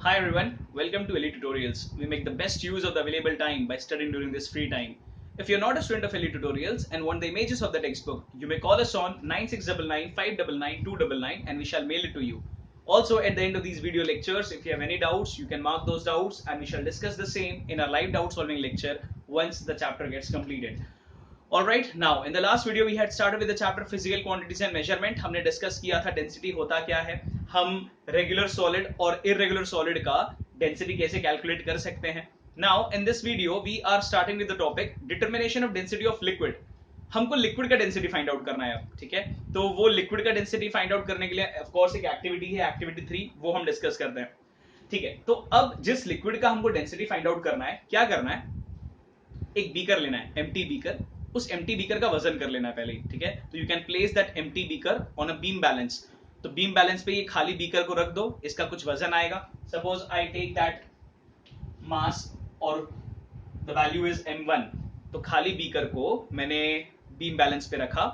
Hi everyone, welcome to Elite Tutorials. We make the best use of the available time by studying during this free time. If you're not a student of Elite Tutorials and want the images of the textbook, you may call us on 9699 599 299 and we shall mail it to you. Also, at the end of these video lectures, if you have any doubts, you can mark those doubts and we shall discuss the same in our live doubt solving lecture once the chapter gets completed. Alright, now in the last video we had started with the chapter physical quantities and measurement. हमने discuss किया था density होता क्या है, हम regular solid और irregular solid का density कैसे कैलकुलेट कर सकते हैं. Now in this video we are starting with the topic determination of density of liquid. हमको लिक्विड का डेंसिटी फाइंड आउट करना है. ठीक है, तो वो लिक्विड का डेंसिटी फाइंड आउट करने के लिए ऑफ कोर्स एक एक्टिविटी है, एक्टिविटी 3, वो हम डिस्कस करते हैं. ठीक है, तो अब जिस लिक्विड का हमको डेंसिटी फाइंड आउट करना है, क्या करना है, एक बीकर लेना है, एम्प्टी बीकर. उस एम्प्टी बीकर का वजन कर लेना है पहले. ठीक है, तो you can place that empty beaker on a beam balance. तो बीम बैलेंस पे ये खाली बीकर को रख दो, इसका कुछ वजन आएगा. Suppose I take that mass और द वैल्यू इज m1. तो खाली बीकर को मैंने बीम बैलेंस पे रखा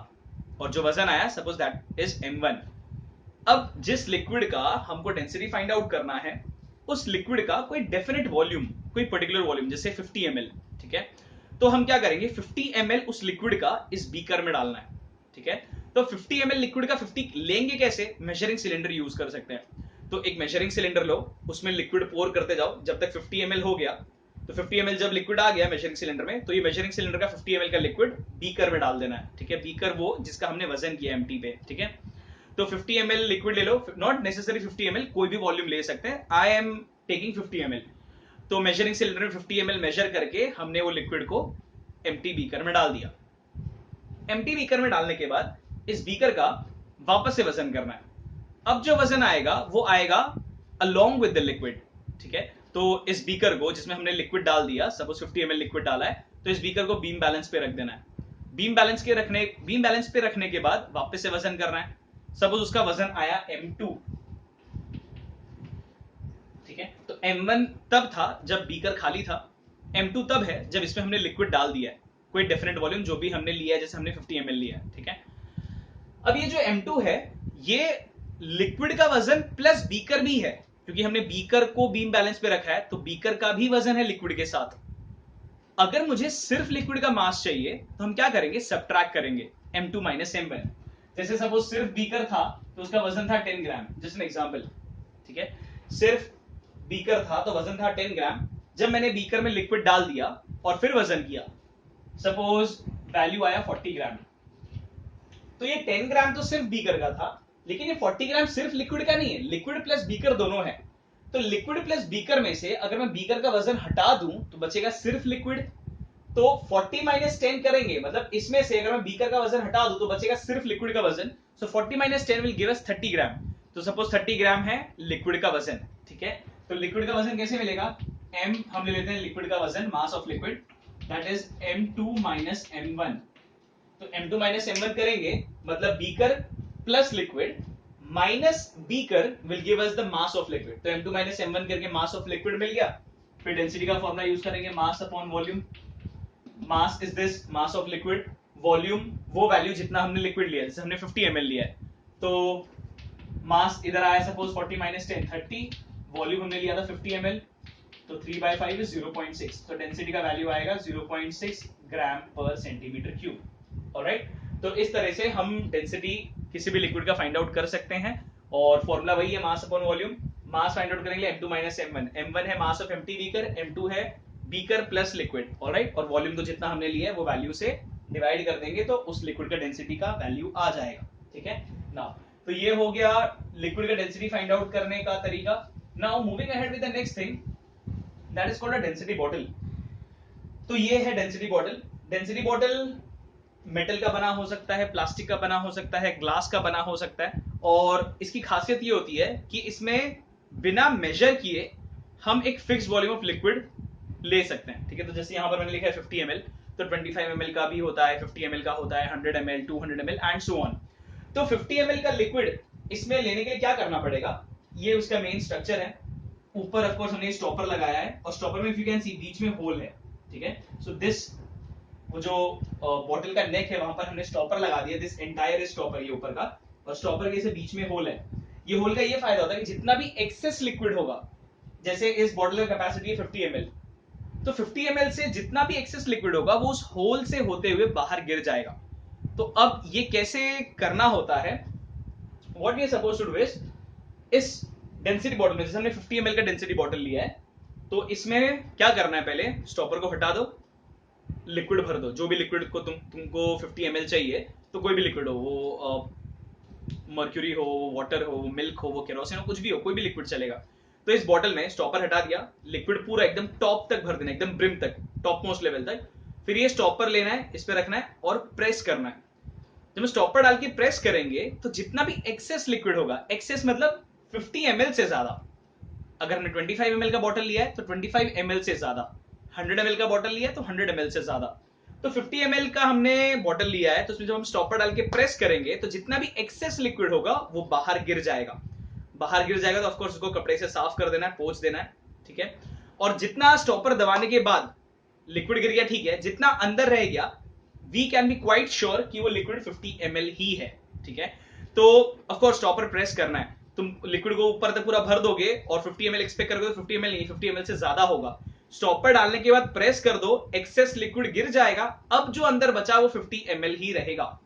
और जो वजन आया सपोज दैट इज m1. अब जिस लिक्विड का हमको डेंसिटी फाइंड आउट करना है, उस लिक्विड का कोई डेफिनेट वॉल्यूम, कोई पर्टिकुलर वॉल्यूम, जैसे 50 ml. ठीक है, तो हम क्या करेंगे, 50 ml उस लिक्विड का इस बीकर में डालना है. ठीक है, तो 50 ml लिक्विड का 50 लेंगे कैसे, मेजरिंग सिलेंडर यूज कर सकते हैं. तो एक मेजरिंग सिलेंडर लो, उसमें लिक्विड पोर करते जाओ जब तक 50 ml हो गया. तो 50 ml जब लिक्विड आ गया मेजरिंग सिलेंडर में, तो ये मेजरिंग सिलेंडर का 50 ml का लिक्विड बीकर में डाल देना है. ठीक है, बीकर वो जिसका हमने वजन किया एम्प्टी पे. ठीक है, तो 50 ml लिक्विड ले लो, नॉट नेसेसरी 50 ml, कोई भी वॉल्यूम ले सकते हैं. I am taking 50 ml. तो मेजरिंग सिलेंडर में 50 ml मेजर करके हमने वो लिक्विड को एम्प्टी बीकर में डाल दिया. एम्प्टी बीकर में डालने के बाद इस बीकर का वापस से वजन करना है. अब जो वजन आएगा वो आएगा अलोंग विद द लिक्विड. ठीक है, तो इस बीकर को जिसमें हमने लिक्विड डाल दिया, सपोज 50 ml लिक्विड डाला है, तो इस बीकर को बीम बैलेंस पे रख देना है. बीम बैलेंस पे रखने के बाद वापस से वजन करना है. सपोज उसका वजन आया m2. ठीक है, तो m1 तब था जब बीकर खाली था, m2 तब है जब इसमें हमने लिक्विड डाल दिया है, कोई डेफिनेट वॉल्यूम जो भी हमने लिया है, जैसे हमने 50 ml लिया है. ठीक है, अब ये जो m2 है ये लिक्विड का वजन प्लस बीकर भी है, क्योंकि हमने बीकर को बीम बैलेंस पे रखा है, तो बीकर का भी वजन है लिक्विड के साथ. अगर मुझे सिर्फ लिक्विड का मास चाहिए तो हम क्या करेंगे, सब्ट्रैक्ट करेंगे m2 माइनस m1. जैसे सपोज सिर्फ बीकर था तो उसका वजन था 10 ग्राम, जस्ट एन एग्जांपल. ठीक है, सिर्फ बीकर था तो वजन था 10 ग्राम. जब मैंने बीकर में लिक्विड डाल दिया और फिर वजन किया, सपोज वैल्यू आया 40 ग्राम. तो ये 10 ग्राम तो सिर्फ बीकर का था, लेकिन ये 40 ग्राम सिर्फ लिक्विड का नहीं है, लिक्विड प्लस बीकर दोनों है. तो लिक्विड प्लस बीकर में से अगर मैं बीकर का वजन हटा दूं तो बचेगा सिर्फ लिक्विड. तो 40 माइनस 10 करेंगे, मतलब इसमें से अगर मैं बीकर का वजन हटा दूं तो बचेगा सिर्फ लिक्विड का वजन. सो 40 माइनस 10 विल गिव अस 30 ग्राम. तो सपोज 30 ग्राम है लिक्विड का वजन. ठीक है, तो लिक्विड का वजन कैसे मिलेगा, m हम ले लेते हैं लिक्विड का वजन, मास of liquid, that is m2 minus m1. तो m2 माइनस m1 करेंगे मतलब beaker plus liquid minus beaker will give us the mass of liquid. तो m2 माइनस m1 करके मास ऑफ लिक्विड मिल गया. फिर डेंसिटी का फॉर्मूला यूज करेंगे, मास upon volume. Mass is this, mass of liquid. Volume वो value जितना हमने लिक्विड लिया, जैसे हमने 50 ml लिया है, तो मास इधर आया सपोज 40 माइनस 10 30, वॉल्यूम हमने लिया था 50 ml, तो 3/5 इज 0.6. तो डेंसिटी का वैल्यू आएगा 0.6 ग्राम पर सेंटीमीटर क्यूब. ऑलराइट, तो इस तरह से हम डेंसिटी किसी भी लिक्विड का फाइंड आउट कर सकते हैं. और फॉर्मूला वही है, मास upon volume. Mass find out करेंगे m2 माइनस m1. m1 है mass of empty beaker, m2 है बीकर प्लस लिक्विड. ऑलराइट, और वॉल्यूम तो जितना हमने लिया है वो वैल्यू से डिवाइड कर देंगे तो उस लिक्विड का डेंसिटी का वैल्यू आ जाएगा. ठीक है, नाउ तो ये हो गया लिक्विड का डेंसिटी फाइंड आउट करने का तरीका. Now moving ahead with the next thing, that is called a density bottle. तो ये है density bottle. Density bottle metal का बना हो सकता है, प्लास्टिक का बना हो सकता है, ग्लास का बना हो सकता है. और इसकी खासियत ये होती है कि इसमें बिना मेजर किए हम एक फिक्स वॉल्यूम ऑफ लिक्विड ले सकते हैं. ठीक है, तो जैसे यहां पर मैंने लिखा है 50 ml, तो 25 ml का भी होता है, 50 ml का होता है, 100 ml, 200 ml and so on. तो 50 ml का लिक्विड इसमें लेने के लिए क्या करना पड़ेगा, ये उसका मेन स्ट्रक्चर है. ऊपर ऑफ कोर्स हमने स्टॉपर लगाया है और स्टॉपर में इफ यू कैन सी बीच में होल है. ठीक है, सो दिस वो जो बॉटल का नेक है वहां पर हमने स्टॉपर लगा दिया. दिस एंटायर स्टॉपर, ये ऊपर का, और स्टॉपर के से बीच में होल है. ये होल का ये फायदा होता है कि जितना भी एक्सेस लिक्विड होगा जैसे इस बॉटल का कैपेसिटी है 50 ml, तो 50 ml से जितना भी एक्सेस लिक्विड होगा वो उस होल से होते हुए बाहर गिर जाएगा। तो अब ये कैसे करना होता है, what we are supposed to do is, इस डेंसिटी बॉटल में जैसे हमने 50 ml का डेंसिटी बॉटल लिया है, तो इसमें क्या करना है, पहले स्टॉपर को हटा दो, लिक्विड भर दो, जो भी लिक्विड को तुमको 50 ml चाहिए, तो कोई भी लिक्विड हो, वो मर्क्यूरी हो, वाटर हो, मिल्क हो, वो केरोसिन हो, कुछ भी हो, कोई भी लिक्विड चलेगा। तो इस बॉटल में स्टॉपर हटा दिया, लिक्विड पूरा एकदम टॉप तक भर देना, एकदम ब्रिम तक, टॉप मोस्ट लेवल तक। फिर ये स्टॉपर लेना है, इस पे रखना है और प्रेस करना है। जब हम स्टॉपर डाल के प्रेस करेंगे तो जितना भी एक्सेस लिक्विड होगा, एक्सेस मतलब 50 ml से ज्यादा, अगर हमने 25 ml का बॉटल लिया है तो 25 ml से ज्यादा, 100 ml का बॉटल लिया है तो 100 ml से ज्यादा, तो 50 ml का हमने बॉटल लिया है, तो उसमें जब हम स्टॉपर डाल के प्रेस करेंगे तो जितना भी एक्सेस लिक्विड होगा वो बाहर गिर जाएगा। बाहर गिर जाएगा तो ऑफकोर्स उसको कपड़े से साफ कर देना है, पोंछ देना है, ठीक है। और जितना स्टॉपर दबाने के बाद लिक्विड गिर गया, ठीक है, जितना अंदर रह गया we can be quite sure कि वो लिक्विड 50 ml ही है, ठीक है। तो ऑफकोर्स स्टॉपर प्रेस करना है, तुम लिक्विड को ऊपर तक पूरा भर दोगे और 50 ml एक्सपेक्ट करोगे तो 50 ml नहीं, 50 ml से ज्यादा होगा। स्टॉपर डालने के बाद प्रेस कर दो, एक्सेस लिक्विड गिर जाएगा, अब जो अंदर बचा वो 50 ml ही रहेगा।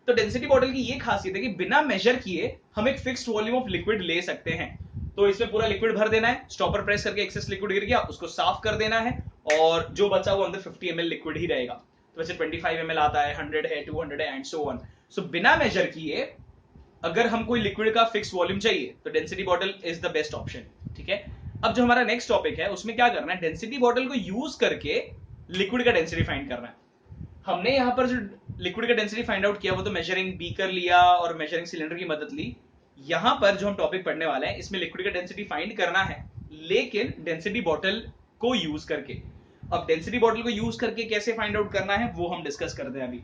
तो डेंसिटी बॉटल की ये खासियत है कि बिना मेजर किए हम एक फिक्स्ड वॉल्यूम ऑफ लिक्विड ले सकते हैं। तो इसमें पूरा लिक्विड भर देना है, स्टॉपर प्रेस करके एक्सेस लिक्विड गिर गया उसको साफ कर देना है, और जो बचा वो अंदर 50 ml लिक्विड ही रहेगा। तो वैसे 25 ml आता है, 100 है, 200 है एंड सो ऑन। सो बिना मेजर किए अगर हम कोई लिक्विड का फिक्स वॉल्यूम चाहिए तो density bottle is the best option, ठीक है। अब जो हमारा नेक्स्ट टॉपिक है उसमें क्या करना है, डेंसिटी बॉटल को यूज करके लिक्विड का डेंसिटी फाइंड करना है। हमने यहां पर जो लिक्विड का डेंसिटी फाइंड आउट किया वो तो मेजरिंग बीकर लिया और मेजरिंग सिलेंडर की मदद ली। यहां पर जो हम टॉपिक पढ़ने वाले हैं इसमें लिक्विड का डेंसिटी फाइंड करना है, लेकिन डेंसिटी बॉटल को यूज करके। अब डेंसिटी बॉटल को यूज करके कैसे फाइंड आउट करना है वो हम डिस्कस करते हैं अभी।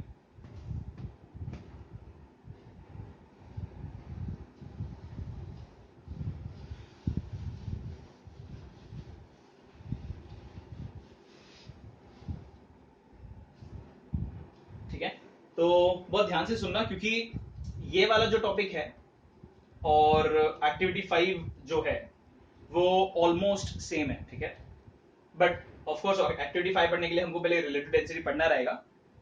ठीक है, तो बहुत ध्यान से सुनना क्योंकि ये वाला जो टॉपिक है और एक्टिविटी 5 जो है वो ऑलमोस्ट सेम है, ठीक है। बट ऑफ कोर्स एक्टिविटी 5 पढ़ने के लिए हमको पहले रिलेटिव डेंसिटी पढ़ना रहेगा,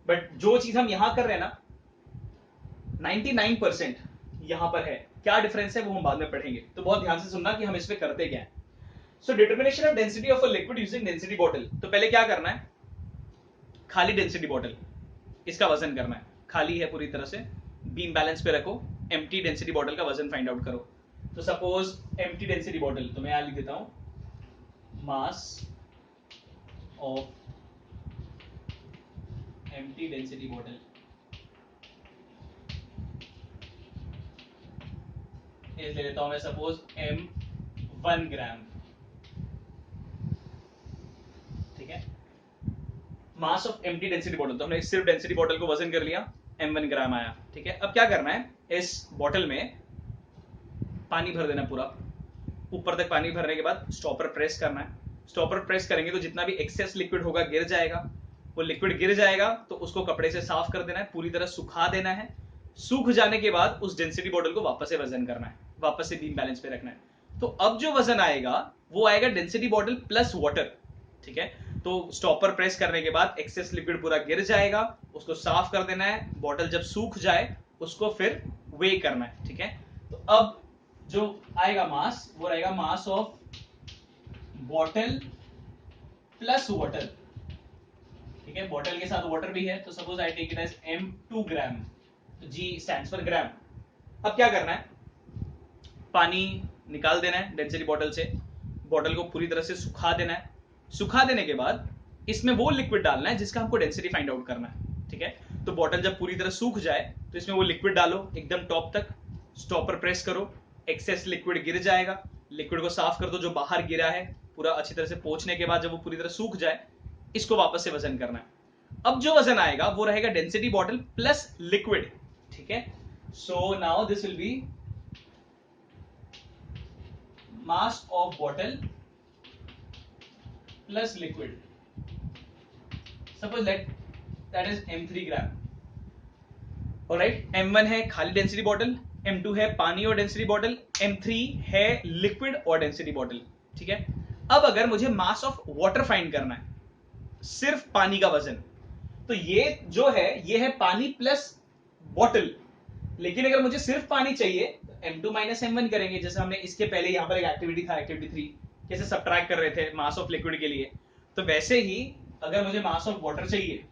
बट जो चीज हम यहां कर रहे हैं ना 99% यहां पर है, क्या डिफरेंस है वो हम बाद में पढ़ेंगे। तो बहुत ध्यान से सुनना कि हम इसमें करते क्या है। So determination of density of a liquid using density bottle. तो पहले क्या करना है, खाली डेंसिटी बॉटल, इसका वजन करना है, खाली है पूरी तरह से, बीम बैलेंस पे रखो, एम्प्टी डेंसिटी बॉटल का वजन फाइंड आउट करो। तो सपोज एम्प्टी डेंसिटी बॉटल, तो मैं यहां लिख देता हूं mass of empty density bottle ले लेता हूं मैं सपोज M1 ग्राम, ठीक है। Mass of empty density bottle, तो हमने सिर्फ डेंसिटी बॉटल को वजन कर लिया, M1 ग्राम आया, ठीक है। अब क्या करना है, इस बॉटल में पानी भर देना पूरा, ऊपर तक पानी भरने के बाद स्टॉपर प्रेस करना है। स्टॉपर प्रेस करेंगे तो जितना भी एक्सेस लिक्विड होगा गिर जाएगा, वो लिक्विड गिर जाएगा तो उसको कपड़े से साफ कर देना है, पूरी तरह सुखा देना है। सूख जाने के बाद उस डेंसिटी बॉटल को वापस से वजन करना है, वापस से बीम बैलेंस पे रखना है। तो अब जो वजन आएगा वो आएगा डेंसिटी बॉटल प्लस वाटर, ठीक है। तो स्टॉपर प्रेस करने के बाद एक्सेस लिक्विड पूरा गिर जाएगा, उसको साफ कर देना है, बॉटल जब सूख जाए उसको फिर वे करना है, ठीक है। तो अब जो आएगा मास वो रहेगा mass of bottle plus water, ठीक है। बॉटल के साथ वाटर भी है, तो suppose I take it as M2 gram, तो G स्टैंड्स फॉर ग्राम। अब क्या करना है, पानी निकाल देना है डेंसिटी बॉटल से, बॉटल को पूरी तरह से सुखा देना है। सुखा देने के बाद इसमें वो लिक्विड डालना है जिसका हमको डेंसिटी फाइंड आउट करना है, ठीक है। तो बॉटल जब पूरी तरह सूख जाए तो इसमें वो लिक्विड डालो एकदम टॉप तक, स्टॉपर प्रेस करो, एक्सेस लिक्विड गिर जाएगा, लिक्विड को साफ कर दो जो बाहर गिरा है, पूरा अच्छी तरह से पोंछने के बाद जब वो पूरी तरह सूख जाए इसको वापस से वजन करना है। अब जो वजन आएगा वो रहेगा डेंसिटी बॉटल प्लस लिक्विड, ठीक है। So now this will be mass of bottle plus liquid, suppose that is M3 gram. Alright, M1 है खाली डेंसिटी बॉटल, M2 है पानी और डेंसिटी बॉटल, M3 है लिक्विड और डेंसिटी बॉटल, ठीक है। अब अगर मुझे मास ऑफ वाटर फाइंड करना है, सिर्फ पानी का वजन, तो ये जो है ये है पानी प्लस बॉटल। लेकिन अगर मुझे सिर्फ पानी चाहिए तो m2 माइनस m1 करेंगे, जैसे हमने इसके पहले यहां पर एक एक्टिविटी था, एक्टिविटी 3 कैसे सब्ट्रैक्ट कर रहे थे मास ऑफ लिक्विड के लिए। तो वैसे ही अगर मुझे मास ऑफ वाटर चाहिए,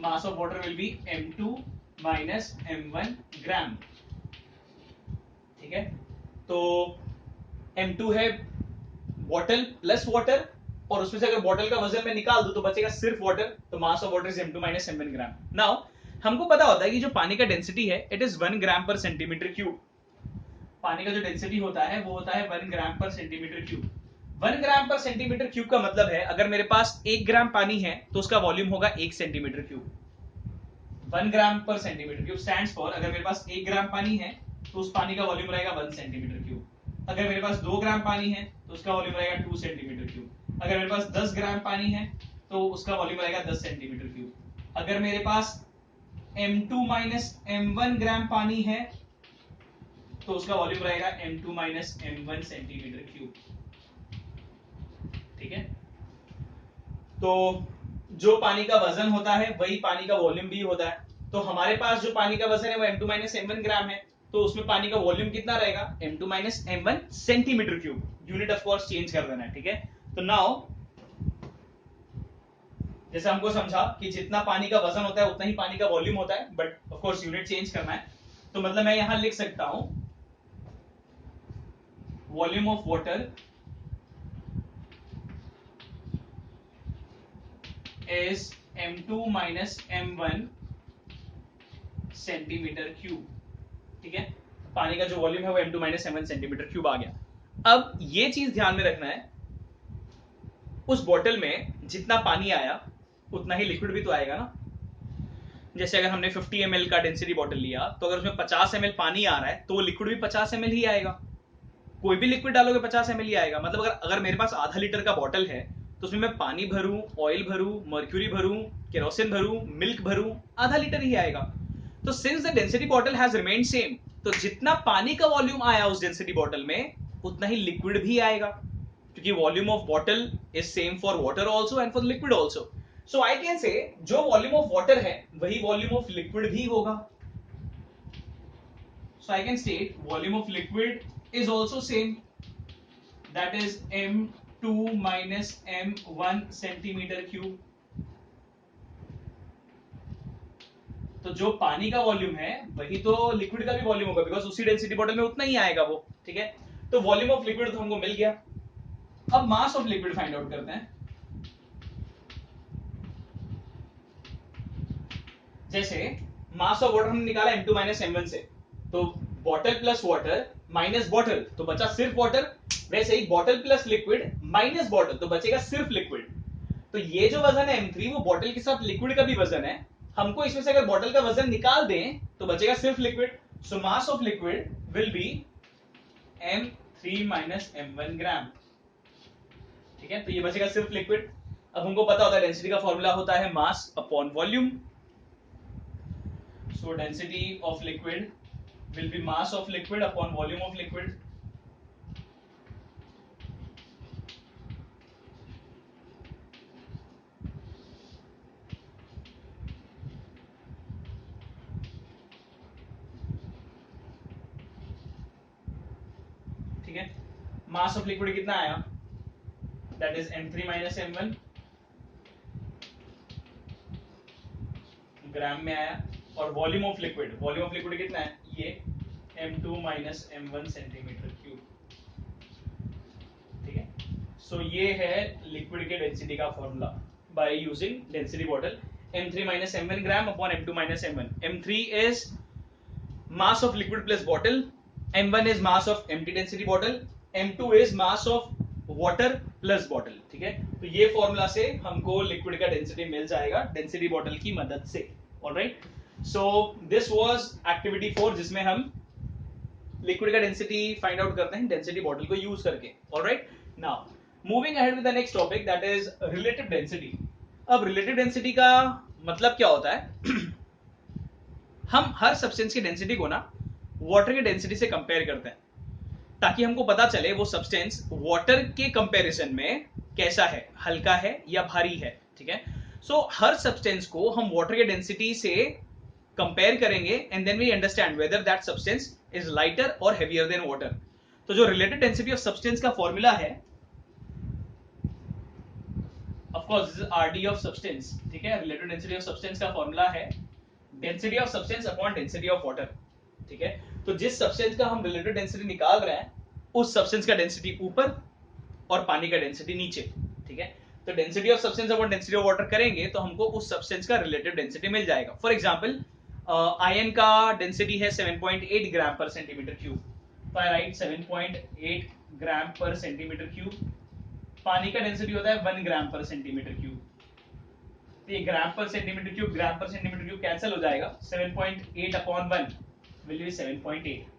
mass of water will be m2 minus m1 ग्राम। ठीक है, तो m2 है बॉटल प्लस वाटर, और उसमें से अगर बॉटल का वजन मैं निकाल दूं तो बचेगा सिर्फ वाटर, तो mass of water is m2 minus m1 gram. Now हमको पता होता है कि जो पानी का डेंसिटी है इट इज 1 ग्राम पर सेंटीमीटर क्यूब। पानी का जो डेंसिटी होता है वो होता है 1 ग्राम पर सेंटीमीटर क्यूब। 1 ग्राम पर सेंटीमीटर क्यूब का मतलब है अगर मेरे पास 1 ग्राम पानी है तो उसका वॉल्यूम होगा 1 सेंटीमीटर क्यूब। 1 ग्राम पर सेंटीमीटर क्यूब स्टैंड्स फॉर अगर मेरे पास 1 ग्राम पानी है तो उस पानी का वॉल्यूम रहेगा 1 सेंटीमीटर क्यूब। अगर मेरे पास 2 ग्राम पानी है तो उसका वॉल्यूम रहेगा 2 सेंटीमीटर क्यूब। अगर मेरे पास 10 ग्राम पानी है तो उसका वॉल्यूम रहेगा 10 सेंटीमीटर क्यूब। अगर मेरे पास m2 माइनस m1 ग्राम पानी है तो उसका वॉल्यूम रहेगा m2 minus m1 centimetre cube. ठीक है, तो जो पानी का वजन होता है वही पानी का वॉल्यूम भी होता है। तो हमारे पास जो पानी का वजन है वो m2 माइनस m1 ग्राम है, तो उसमें पानी का वॉल्यूम कितना रहेगा m2 minus m1 centimetre cube. Unit of course change कर देना है। ठीक है, तो नाउ जैसे हमको समझा कि जितना पानी का वजन होता है उतना ही पानी का वॉल्यूम होता है, but of course unit change करना है। तो मतलब मैं यहां लिख सकता हूं volume of water is m2 minus m1 centimetre cube. ठीक है, पानी का जो वॉल्यूम है वो m2 minus m1 centimetre cube आ गया। अब ये चीज ध्यान में रखना है, उस बॉटल में जितना पानी आया उतना ही लिक्विड भी तो आएगा ना। जैसे अगर हमने 50 ml का डेंसिटी बॉटल लिया तो अगर उसमें 50 ml पानी आ रहा है तो वो लिक्विड भी 50 ml ही आएगा। कोई भी लिक्विड डालोगे 50 ml ही आएगा। मतलब अगर मेरे पास आधा लीटर का बॉटल है तो उसमें मैं पानी भरूं, ऑयल भरूं, मर्क्यूरी भरूं, केरोसिन भरूं, मिल्क भरूं, आधा लीटर ही आएगा। तो since the density bottle has remained same, तो जितना पानी का वॉल्यूम आया उस डेंसिटी बॉटल में उतना ही लिक्विड भी आएगा, क्योंकि volume of bottle is same for water also and for liquid also. So I can say जो वॉल्यूम ऑफ वाटर है वही वॉल्यूम ऑफ लिक्विड भी होगा। So I can state volume of liquid is also same, that is m2 minus m1 centimetre cube. तो जो पानी का volume है वही तो लिक्विड का भी वॉल्यूम होगा, बिकॉज उसी डेंसिटी बॉटल में उतना ही आएगा वो। ठीक है, तो वॉल्यूम ऑफ लिक्विड तो हमको मिल गया। अब मास ऑफ लिक्विड फाइंड आउट करते हैं। जैसे मास ऑफ वाटर हमने निकाला m2 माइनस m1 से, तो bottle plus water minus bottle तो बचा सिर्फ वाटर। वैसे ही bottle plus liquid minus bottle तो बचेगा सिर्फ लिक्विड। तो ये जो वजन है m3 वो बॉटल के साथ लिक्विड का भी वजन है। हमको इसमें से अगर बॉटल का वजन निकाल दें तो बचेगा सिर्फ liquid. So mass of liquid will be m3 minus m1 ग्राम। ठीक है, तो ये बचेगा सिर्फ लिक्विड। अब हमको पता होता है डेंसिटी का फॉर्मूला होता है मास upon volume. So density of liquid will be mass of liquid upon volume of liquid. ठीक है, mass of liquid कितना आया, that is m3 minus m1 ग्राम में आया, और वॉल्यूम ऑफ लिक्विड कितना है, ये m2 minus m1 centimetre cube. ठीक है, सो ये है लिक्विड के डेंसिटी का formula by using density bottle. m3 minus m1 gram upon m2 minus m1। m3 is mass of liquid plus bottle, m1 is mass of empty density bottle, m2 is mass of water plus bottle। ठीक है, तो ये formula से हमको liquid का density मिल जाएगा density bottle की मदद से। Alright, so this was activity 4 जिसमें हम लिक्विड का डेंसिटी फाइंड आउट करते हैं डेंसिटी बॉटल को यूज करके। Alright, now moving ahead with the next topic that is relative density. अब रिलेटिव डेंसिटी का मतलब क्या होता है हम हर सब्सटेंस की डेंसिटी को ना वाटर की डेंसिटी से कंपेयर करते हैं। ताकि हमको पता चले वो सब्सटेंस वाटर के कंपैरिजन में कैसा है, हल्का है या भारी है, ठीक है। सो हर सब्सटेंस को हम वाटर के डेंसिटी से कंपेयर करेंगे and then we understand whether that substance is lighter और हेवियर देन वाटर। तो जो रिलेटिव डेंसिटी ऑफ सब्सटेंस का फॉर्मूला है, of course this is RD of substance, ठीक है। रिलेटिव डेंसिटी ऑफ सब्सटेंस का फॉर्मूला है density of substance upon density of water, ठीक है। तो जिस सब्सटेंस का हम रिलेटिव डेंसिटी निकाल रहे हैं उस सब्सटेंस का डेंसिटी ऊपर और पानी का डेंसिटी नीचे, ठीक है। तो density of substance upon density of water करेंगे तो हमको उस सब्सटेंस का रिलेटिव डेंसिटी मिल जाएगा। फॉर एग्जांपल आयन का डेंसिटी है 7.8 ग्राम पर सेंटीमीटर क्यूब, तो आई राइट 7.8 ग्राम पर सेंटीमीटर क्यूब। पानी का डेंसिटी होता है 1 ग्राम पर सेंटीमीटर क्यूब, तो ये ग्राम पर सेंटीमीटर क्यूब कैंसिल हो जाएगा, 7.8 अपॉन 1 विल बी 7.8।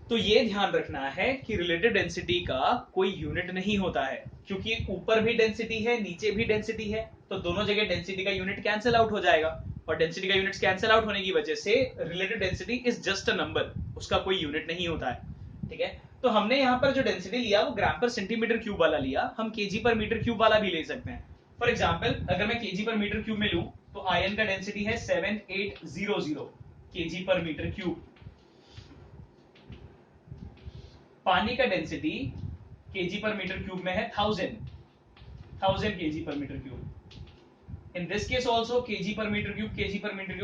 तो ये ध्यान रखना है कि रिलेटिव डेंसिटी का कोई यूनिट नहीं होता है, क्योंकि ऊपर भी डेंसिटी है नीचे भी डेंसिटी है, तो दोनों जगह डेंसिटी का यूनिट कैंसिल आउट हो जाएगा, और डेंसिटी का यूनिट्स कैंसिल आउट होने की वजह से relative density is just a number, उसका कोई यूनिट नहीं होता है, ठीक है। तो हमने यहाँ पर जो डेंसिटी लिया वो ग्राम पर सेंटीमीटर क्यूब वाला लिया, हम केजी पर मीटर क्यूब वाला भी ले सकते हैं। फॉर एग्जाम्पल अगर मैं केजी पर मीटर क्यूब में लूं तो आयन का डेंसिटी है 7800 केजी पर मीटर क्यूब। पानी का डेंसिटी केजी पर मीटर क्यूब में है 1000 केजी पर meter cube. In this case also KG पर मीटर क्यूब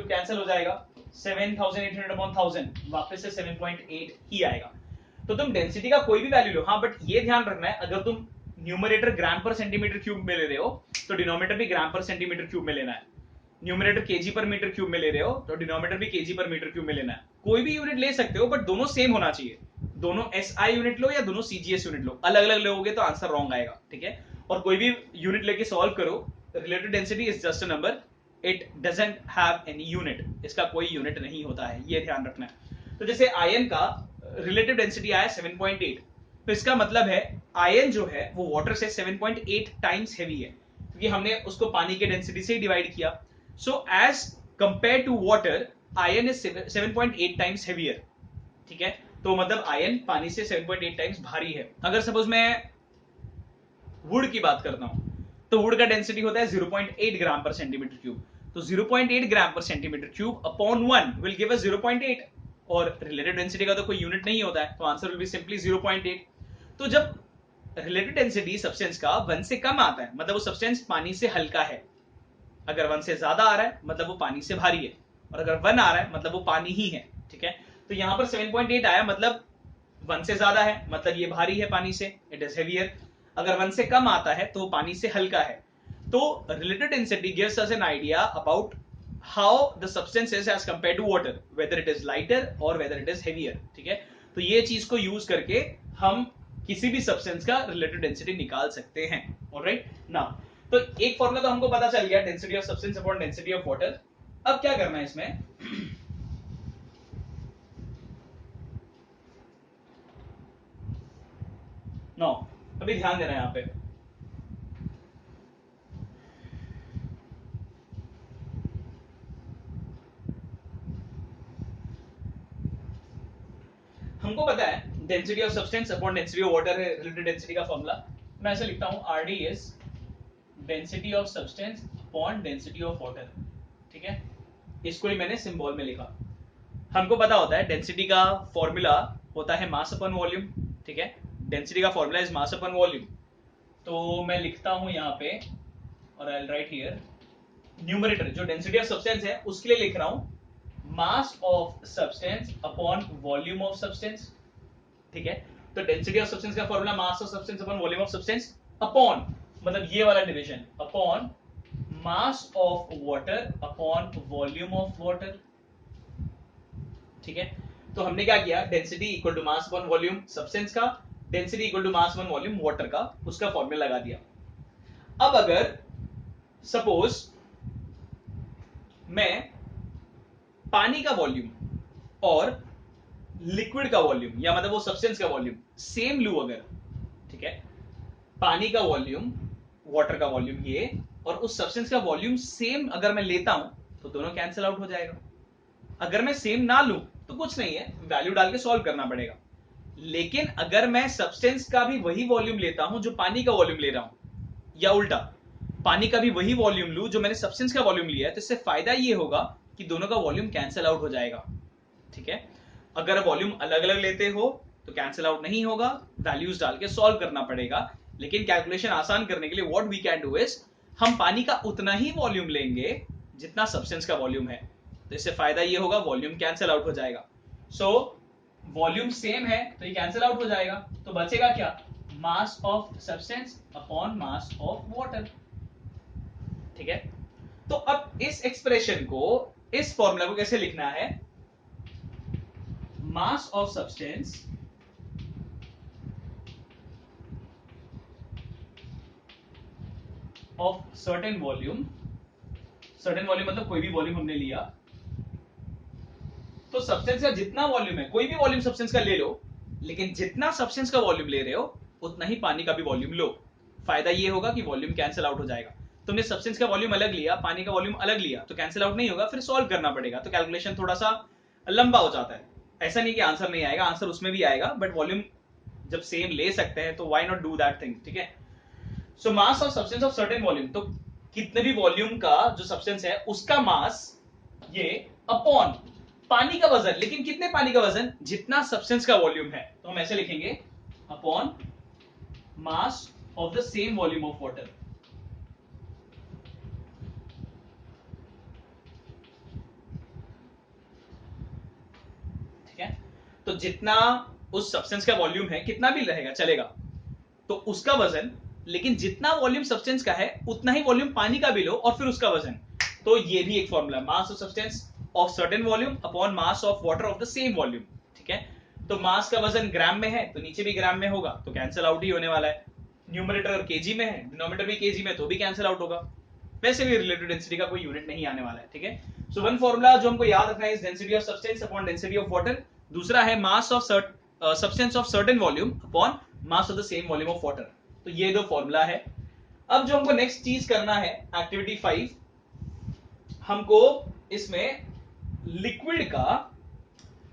कैंसिल हो जाएगा, 7800 अपॉन 1000 वापस से 7.8 ही आएगा। तो तुम डेंसिटी का कोई भी वैल्यू लो, हाँ, बट ये ध्यान रखना है अगर तुम न्यूमरेटर ग्राम पर सेंटीमीटर क्यूब में ले रहे हो तो डिनोमिनेटर भी ग्राम पर सेंटीमीटर क्यूब में लेना है। न्यूमरेटर केजी पर मीटर क्यूब में ले रहे हो तो डिनोमिनेटर भी केजी पर मीटर क्यूब में लेना है। कोई भी यूनिट ले सकते हो बट दोनों सेम होना चाहिए, दोनों एसआई यूनिट लो या दोनों सीजीएस यूनिट लो, अलग अलग लोगे तो आंसर रॉन्ग आएगा, ठीक है। और कोई भी यूनिट लेके सॉल्व करो, relative density is just a number, it doesn't have any unit, इसका कोई यूनिट नहीं होता है, ये ध्यान रखना है। तो जैसे आयन का रिलेटिव डेंसिटी आया 7.8, तो इसका मतलब है आयन जो है वो वाटर से 7.8 टाइम्स हेवी है, क्योंकि हमने उसको पानी के डेंसिटी से डिवाइड किया। So as compare to water iron is 7.8 times heavier, ठीक है। तो मतलब आयन पानी से 7.8 टाइम्स भारी है। अगर सपोज मैं वुड की बात करता हूं तो वुड का डेंसिटी होता है 0.8 ग्राम पर सेंटीमीटर क्यूब, तो 0.8 ग्राम पर centimeter cube upon 1 will give us 0.8, और रिलेटिव डेंसिटी का तो कोई यूनिट नहीं होता है, तो आंसर विल बी सिंपली 0.8। तो जब रिलेटिव डेंसिटी सब्सटेंस का 1 से कम आता है मतलब वो सब्सटेंस पानी से हल्का है, अगर 1 से ज्यादा आ रहा है मतलब वो पानी से भारी है, और अगर 1 आ रहा है मतलब वो पानी ही है, ठीक है। तो यहां पर 7.8 आया मतलब 1 से ज्यादा है मतलब ये भारी है पानी से, इट इज हेवियर। अगर 1 से कम आता है तो वो पानी से हल्का है। तो relative density gives us an idea about how the substance is as compare to water, whether it is lighter और वेदर इट इज हेवियर, ठीक है। तो ये चीज को यूज करके हम किसी भी सब्सटेंस का रिलेटिव डेंसिटी निकाल सकते हैं, ऑलराइट। नाउ तो एक फॉर्मूला तो हमको पता चल गया, density of substance upon density of water. अब क्या करना है इसमें, नो अभी ध्यान देना है यहां पे। हमको पता है density of substance upon density of water है रिलेटिव डेंसिटी का फॉर्मूला। मैं ऐसे लिखता हूं RD is density of substance upon density of water, ठीक है। इसको ही मैंने सिंबल में लिखा। हमको पता होता है डेंसिटी का फॉर्मूला होता है मास अपॉन वॉल्यूम, ठीक है। डेंसिटी का formula is mass upon volume. तो मैं लिखता हूं यहां पे, और I will write here numerator जो डेंसिटी ऑफ सब्सटेंस है उसके लिए लिख रहा हूं मास of substance upon volume of substance, ठीक है। तो डेंसिटी ऑफ सब्सटेंस का formula mass of substance upon volume of substance upon मतलब ये वाला division upon mass of water upon volume of water, ठीक है। तो हमने क्या किया, density equal to mass upon volume substance का, density equal to mass upon volume water का, उसका फॉर्मूला लगा दिया। अब अगर सपोज मैं पानी का वॉल्यूम और लिक्विड का वॉल्यूम या मतलब वो सब्सटेंस का वॉल्यूम सेम लू अगर, ठीक है, पानी का वॉल्यूम वाटर का वॉल्यूम ये और उस सब्सटेंस का वॉल्यूम सेम अगर मैं लेता हूं तो दोनों कैंसिल आउट हो जाएगा। अगर मैं सेम ना लूं तो कुछ नहीं है, वैल्यू डाल के सॉल्व करना पड़ेगा। लेकिन अगर मैं सब्सटेंस का भी वही वॉल्यूम लेता हूं जो पानी का वॉल्यूम ले रहा हूं, या उल्टा पानी का भी वही वॉल्यूम लूं जो मैंने सब्सटेंस का वॉल्यूम लिया है, तो इससे फायदा ये होगा कि दोनों का वॉल्यूम कैंसिल आउट हो जाएगा। ठीक है, अगर वॉल्यूम अलग अलग लेते हो तो कैंसिल आउट नहीं होगा, वैल्यूज डाल के सॉल्व करना पड़ेगा। लेकिन कैलकुलेशन आसान करने के लिए what we can do is, हम पानी का उतना ही वॉल्यूम लेंगे जितना सब्सटेंस का वॉल्यूम है, तो इससे फायदा ये होगा वॉल्यूम कैंसिल आउट हो जाएगा। सो वॉल्यूम सेम है तो ये कैंसिल आउट हो जाएगा, तो बचेगा क्या, मास of substance upon mass of water. ठीक है, तो अब इस एक्सप्रेशन को, इस फॉर्मूला को कैसे लिखना है, मास of substance of certain volume, certain volume मतलब कोई भी वॉल्यूम हमने लिया, तो सब्सटेंस का जितना वॉल्यूम है, कोई भी वॉल्यूम सब्सटेंस का ले लो, लेकिन जितना सब्सटेंस का वॉल्यूम ले रहे हो उतना ही पानी का भी वॉल्यूम लो। फायदा ये होगा कि वॉल्यूम कैंसिल आउट हो जाएगा। तुमने सब्सटेंस का वॉल्यूम अलग लिया, पानी का वॉल्यूम अलग लिया, तो कैंसिल आउट नहीं होगा, फिर सॉल्व करना पड़ेगा, तो कैलकुलेशन थोड़ा सा लंबा हो जाता है। ऐसा नहीं कि आंसर नहीं आएगा, आंसर उसमें भी आएगा, बट वॉल्यूम जब सेम ले सकते हैं तो why not do that thing. ठीक है, so mass of substance of certain volume, तो कितने भी वॉल्यूम का जो सब्सटेंस है उसका मास ये अपॉन पानी का वजन, लेकिन कितने पानी का वजन, जितना सब्सटेंस का वॉल्यूम है, तो हम ऐसे लिखेंगे upon mass of the same volume of water. ठीक है, तो जितना उस सब्सटेंस का वॉल्यूम है, कितना भी रहेगा चलेगा, तो उसका वजन, लेकिन जितना वॉल्यूम सब्सटेंस का है उतना ही वॉल्यूम पानी का भी लो और फिर उसका वजन। तो ये भी एक formula, mass of substance of certain volume upon mass of water of the same volume. ठीक है, तो मास का वजन ग्राम में है तो नीचे भी ग्राम में होगा, तो कैंसिल आउट ही होने वाला है। न्यूमरेटर अगर केजी में है, डिनोमिनेटर भी केजी में, तो भी कैंसिल आउट होगा। वैसे भी रिलेटिव डेंसिटी का कोई यूनिट नहीं आने वाला है। ठीक है, सो वन फॉर्मूला जो हमको याद रखना है is density of substance upon density of water, दूसरा है मास of substance of certain volume upon mass of the same volume of water. तो ये दो फॉर्मूला है। अब जो हमको नेक्स्ट चीज करना है, एक्टिविटी 5, हमको इसमें लिक्विड का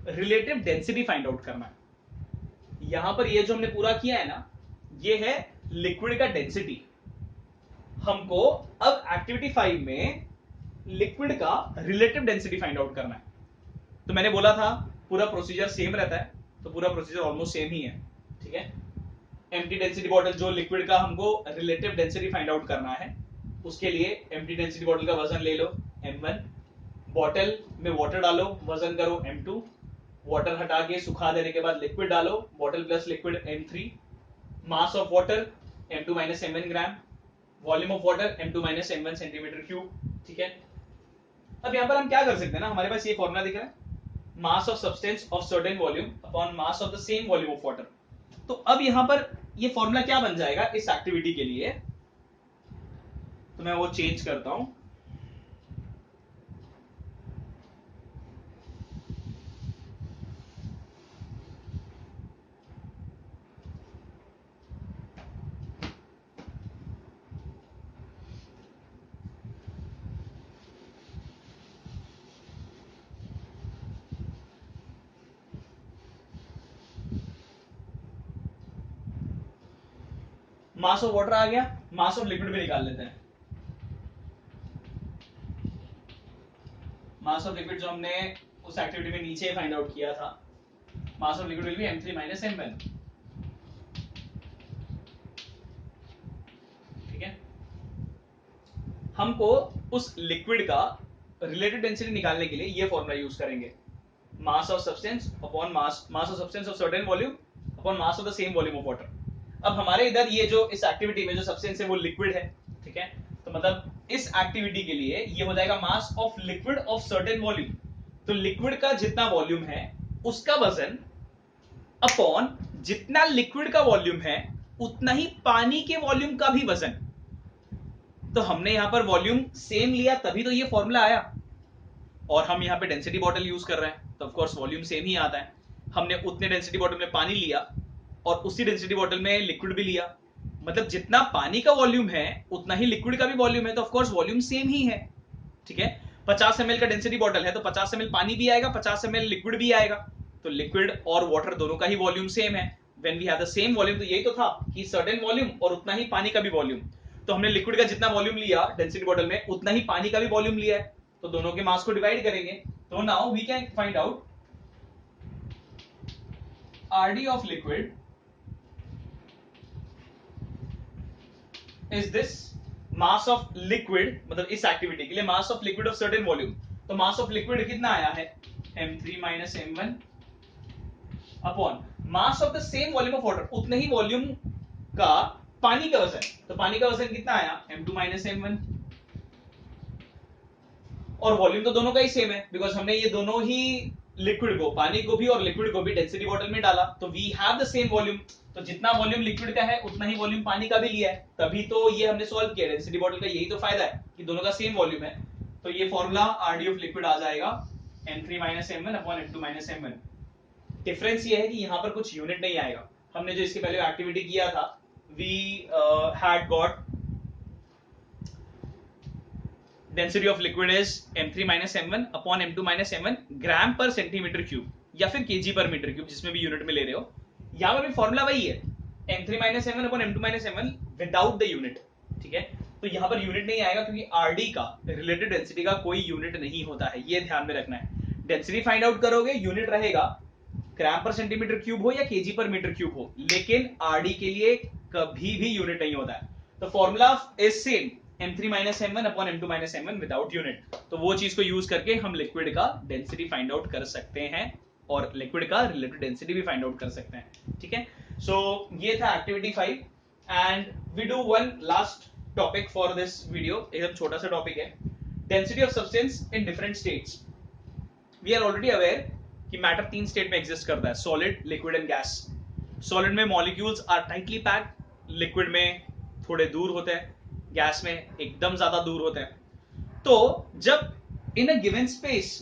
रिलेटिव डेंसिटी फाइंड आउट करना है। यहां पर ये जो हमने पूरा किया है ना, ये है लिक्विड का डेंसिटी। हमको अब एक्टिविटी 5 में लिक्विड का रिलेटिव डेंसिटी फाइंड आउट करना है। तो मैंने बोला था पूरा प्रोसीजर सेम रहता है, तो पूरा प्रोसीजर ऑलमोस्ट सेम ही है। ठीक है, एम्प्टी डेंसिटी बॉटल जो लिक्विड का हमको रिलेटिव डेंसिटी फाइंड आउट करना है, उसके लिए एम्प्टी डेंसिटी बॉटल का वजन ले लो m1, बॉटल में वाटर डालो, वजन करो m2, वाटर हटा के सुखा देने के बाद लिक्विड डालो, bottle plus liquid m3, mass of water m2 minus m1 gram, volume of water m2 minus m1 centimetre cube. ठीक है, अब यहां पर हम क्या कर सकते हैं ना, हमारे पास ये फॉर्मूला दिख रहा है, मास of substance of certain volume upon mass of the same volume of water. तो अब यहां पर ये फॉर्मूला क्या बन जाएगा इस एक्टिविटी के लिए, तो मैं वो चेंज करता हूं। मास ऑफ वाटर आ गया, मास ऑफ लिक्विड भी निकाल लेते हैं। मास ऑफ लिक्विड जो हमने उस एक्टिविटी में नीचे फाइंड आउट किया था, मास of liquid will be m3 minus m1। ठीक है, हमको उस लिक्विड का रिलेटिव डेंसिटी निकालने के लिए ये फॉर्मूला यूज करेंगे, मास of substance upon mass of substance of certain volume upon mass of the same volume of water. अब हमारे इधर ये जो इस एक्टिविटी में जो सब्सटेंस है वो लिक्विड है। ठीक है, तो मतलब इस एक्टिविटी के लिए ये हो जाएगा मास of liquid of certain volume. तो लिक्विड का जितना वॉल्यूम है उसका वजन अपॉन जितना लिक्विड का वॉल्यूम है उतना ही पानी के वॉल्यूम का भी वजन। तो हमने यहां पर वॉल्यूम सेम लिया तभी तो ये फॉर्मूला आया, और हम यहां पे डेंसिटी बॉटल यूज कर रहे हैं तो ऑफ कोर्स वॉल्यूम सेम ही आता है। हमने उतने डेंसिटी बॉटल में पानी लिया और उसी डेंसिटी बॉटल में लिक्विड भी लिया, मतलब जितना पानी का वॉल्यूम है उतना ही लिक्विड का भी वॉल्यूम है, तो ऑफ कोर्स वॉल्यूम सेम ही है। ठीक है, 50 ml का डेंसिटी बॉटल है तो 50 ml पानी भी आएगा, 50 ml लिक्विड भी आएगा, तो लिक्विड और वाटर दोनों का ही वॉल्यूम सेम है। When we have the same volume, तो यही तो था कि सर्टेन वॉल्यूम और उतना ही पानी का भी वॉल्यूम। तो हमने लिक्विड का जितना वॉल्यूम लिया डेंसिटी बॉटल में, उतना ही पानी का भी वॉल्यूम लिया है, तो दोनों के मास को डिवाइड करेंगे। तो now we can find out RD of liquid is this mass of liquid, मतलब इस एक्टिविटी के लिए mass of liquid of certain volume. तो मास ऑफ लिक्विड कितना आया है, m3 minus m1 upon mass of the same volume of water, उतने ही वॉल्यूम का पानी का वजन। तो पानी का वजन कितना आया, m2 माइनस m1, और वॉल्यूम तो दोनों का ही सेम है बिकॉज हमने ये दोनों ही लिक्विड को, पानी को भी और लिक्विड को भी डेंसिटी बॉटल में डाला, तो we have the same volume. तो जितना वॉल्यूम लिक्विड का है उतना ही वॉल्यूम पानी का भी लिया है, तभी तो ये हमने सॉल्व किया। डेंसिटी बॉटल का यही तो फायदा है कि दोनों का सेम वॉल्यूम है। तो ये फॉर्मूला RD ऑफ लिक्विड आ जाएगा m3 minus m1 upon m2 minus m1। Difference ये है कि यहां पर कुछ यूनिट नहीं आएगा। हमने जो इसके पहले एक्टिविटी किया था, we had got density of liquid is m3 minus m1 upon m2 minus m1 gram पर सेंटीमीटर क्यूब या फिर kg पर मीटर क्यूब, जिसमें भी यूनिट में ले रहे हो। यहां पर भी फॉर्मूला वही है, m3 minus m1 upon m2 minus m1 without the unit. ठीक है, तो यहां पर यूनिट नहीं आएगा क्योंकि RD का रिलेटेड डेंसिटी का कोई यूनिट नहीं होता है, ये ध्यान में रखना है। डेंसिटी फाइंड आउट करोगे, यूनिट रहेगा ग्राम पर सेंटीमीटर क्यूब हो या kg पर मीटर क्यूब हो, लेकिन RD के लिए कभी भी यूनिट नहीं होता है। तो formula is same, m3 minus m1 upon m2 minus m1 without unit. तो वो चीज को यूज करके हम लिक्विड का डेंसिटी फाइंड आउट कर सकते हैं और लिक्विड का रिलेटेड डेंसिटी भी फाइंड आउट कर सकते हैं। ठीक है, सो ये था activity 5 and we do one last topic for this video. एकदम छोटा सा टॉपिक है, density of substance in different states. We are already aware कि मैटर 3 स्टेट में एग्जिस्ट करता है, solid, liquid and gas. Solid में molecules are tightly packed, liquid में थोड़े दूर होते हैं, गैस में एकदम ज्यादा दूर होते हैं। तो जब इन अ गिवन स्पेस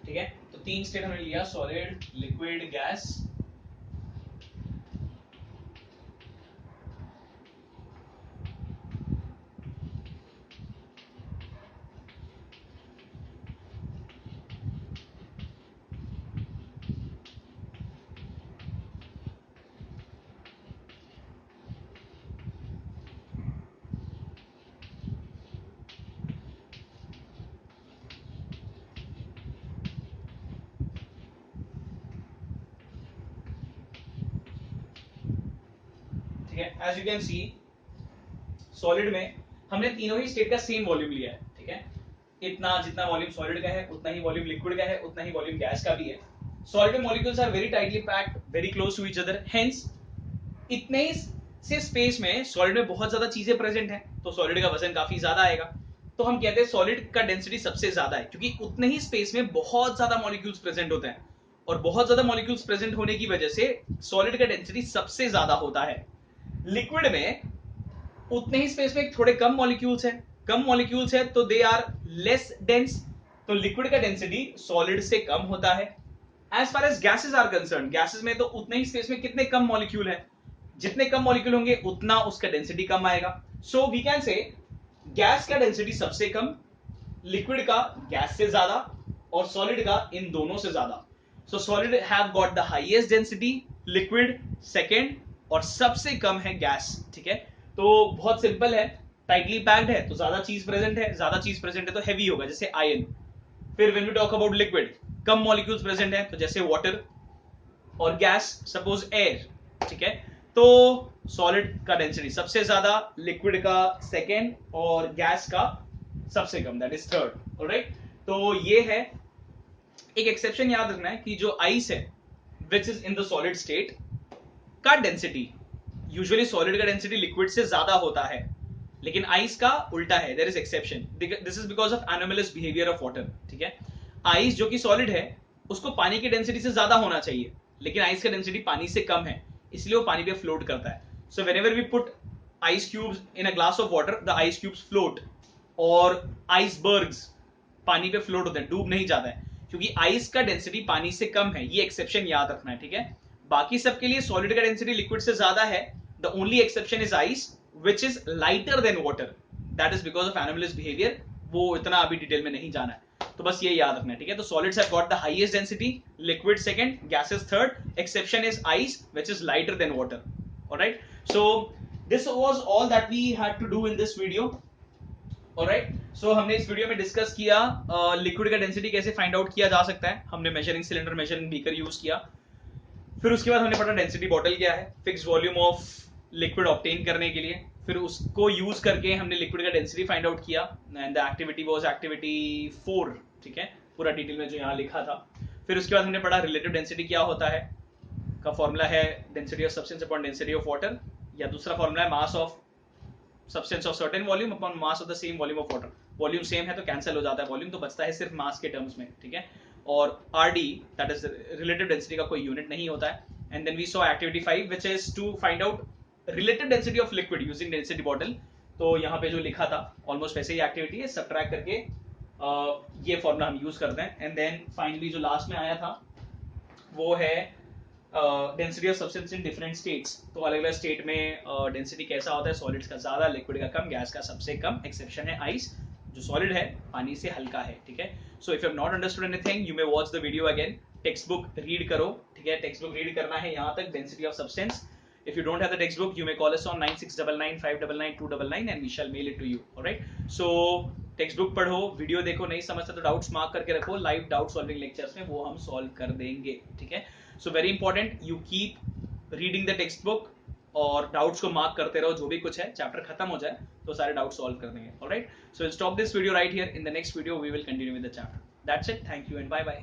ठीक है, तो 3 स्टेट हमने लिया, सॉलिड, लिक्विड, गैस। ठीक है, as you can see solid में हमने तीनों ही स्टेट का सेम वॉल्यूम लिया है। ठीक है, इतना जितना वॉल्यूम सॉलिड का है उतना ही वॉल्यूम लिक्विड का है, उतना ही वॉल्यूम गैस का भी है। सॉलिड में molecules are very tightly packed, very close to each other, hence इतने ही से स्पेस में सॉलिड में बहुत ज्यादा चीजें प्रेजेंट हैं, तो सॉलिड का वजन काफी ज्यादा आएगा। तो हम कहते हैं सॉलिड का डेंसिटी सबसे ज्यादा है क्योंकि उतने ही स्पेस में बहुत ज्यादा मॉलिक्यूल्स प्रेजेंट होते हैं, और बहुत ज्यादा मॉलिक्यूल्स प्रेजेंट होने की वजह से सॉलिड का डेंसिटी सबसे ज्यादा होता है। लिक्विड में उतने ही स्पेस में थोड़े कम मॉलिक्यूल्स हैं, तो दे आर लेस डेंस, तो लिक्विड का डेंसिटी सॉलिड से कम होता है। As far as gases are concern, gases में तो उतने ही स्पेस में कितने कम मॉलिक्यूल है, जितने कम मॉलिक्यूल होंगे उतना उसका डेंसिटी कम आएगा। So we can say gas का डेंसिटी सबसे कम, लिक्विड का गैस से ज्यादा, और सॉलिड का इन दोनों से ज्यादा। सो solid have got the highest density, liquid second, और सबसे कम है गैस। ठीक है, तो बहुत सिंपल है, टाइटली पैक्ड है तो ज्यादा चीज प्रेजेंट है, ज्यादा चीज प्रेजेंट है तो हैवी होगा, जैसे आयन। फिर when we talk about liquid, कम मॉलिक्यूल्स प्रेजेंट है तो जैसे वाटर, और गैस सपोज एयर। ठीक है, तो सॉलिड का डेंसिटी सबसे ज्यादा, लिक्विड का सेकेंड, और गैस का सबसे कम, दैट इज थर्ड। ऑलराइट, तो ये है। एक एक्सेप्शन याद रखना है कि जो आइस है which is in the solid state का डेंसिटी, यूजुअली सॉलिड का डेंसिटी लिक्विड से ज्यादा होता है, लेकिन आइस का उल्टा है, there is exception. This is because of anomalous behaviour of water. ठीक है, आइस जो कि सॉलिड है उसको पानी की डेंसिटी से ज्यादा होना चाहिए, लेकिन आइस का डेंसिटी पानी से कम है, इसलिए वो पानी पे फ्लोट करता है. So whenever we put ice cubes in a glass of water, the ice cubes float, और आइसबर्ग्स पानी पे फ्लोट होते हैं, डूब नहीं जाता है, क्योंकि आइस का डेंसिटी पानी से कम है. ये एक्सेप्शन याद रखना है, ठीक है. बाकी सबके लिए सॉलिड का डेंसिटी लिक्विड से ज्यादा है. The only exception is ice which is lighter than water. That is because of anomalous behaviour. वो इतना अभी डिटेल में नहीं जाना है, तो बस ये याद रखना है, ठीक है. तो solids have got the highest density, liquid second, gases third, exception is ice which is lighter than water. Alright, so this was all that we had to do in this video. Alright, so हमने इस video में discuss किया liquid का density कैसे find out किया जा सकता है. हमने measuring cylinder, measuring beaker use किया. फिर उसके बाद हमने पढ़ा डेंसिटी बॉटल क्या है, fix volume of liquid obtain करने के लिए. फिर उसको यूज करके हमने लिक्विड का डेंसिटी फाइंड आउट किया, and the activity was activity 4, ठीक है, पूरा डिटेल में जो यहाँ लिखा था. फिर उसके बाद हमने पढ़ा रिलेटिव डेंसिटी क्या होता है, का फॉर्मूला है density of substance upon density of water, या दूसरा फॉर्मूला है मास of substance of certain volume upon mass of the same volume of water. Volume same है तो कैंसिल हो जाता है वॉल्यूम, तो बचता है सिर्फ मास के टर्म्स में, ठीक है. और RD that is relative density का कोई यूनिट नहीं होता है. And then we saw activity 5 which is to find out relative density of liquid using density bottle. तो यहाँ पे जो लिखा था ऑलमोस्ट वैसे ही एक्टिविटी है, सबट्रैक्ट करके ये फॉर्मूला हम यूज करते हैं. एंड देन फाइनली जो लास्ट में आया था वो है density of substance in different states. तो अलग अलग स्टेट में डेंसिटी कैसा होता है, सॉलिड्स का ज्यादा, लिक्विड का कम, गैस का सबसे कम. एक्सेप्शन है आइस, जो सॉलिड है पानी से हल्का है, ठीक है. So if you have not understood anything you may watch the video again. Text book read करो, ठीक है, टेक्स्ट बुक रीड करना है यहाँ तक, density of substance. If you don't have the textbook, you may call us on 9699599299 and we shall mail it to you. Alright? So textbook पढ़ो, video देखो, नहीं समझता तो डाउट्स मार्क करके रखो, लाइव डाउट सॉल्विंग लेक्चर्स में वो हम सॉल्व कर देंगे, ठीक है. So very important, you keep reading the text book और डाउट्स को मार्क करते रहो. जो भी कुछ है, चैप्टर खत्म हो जाए तो सारे डाउट सॉल्व कर देंगे. Alright, so will stop this video right here. In the next video we will continue with the chapter. That's it. Thank you and bye bye.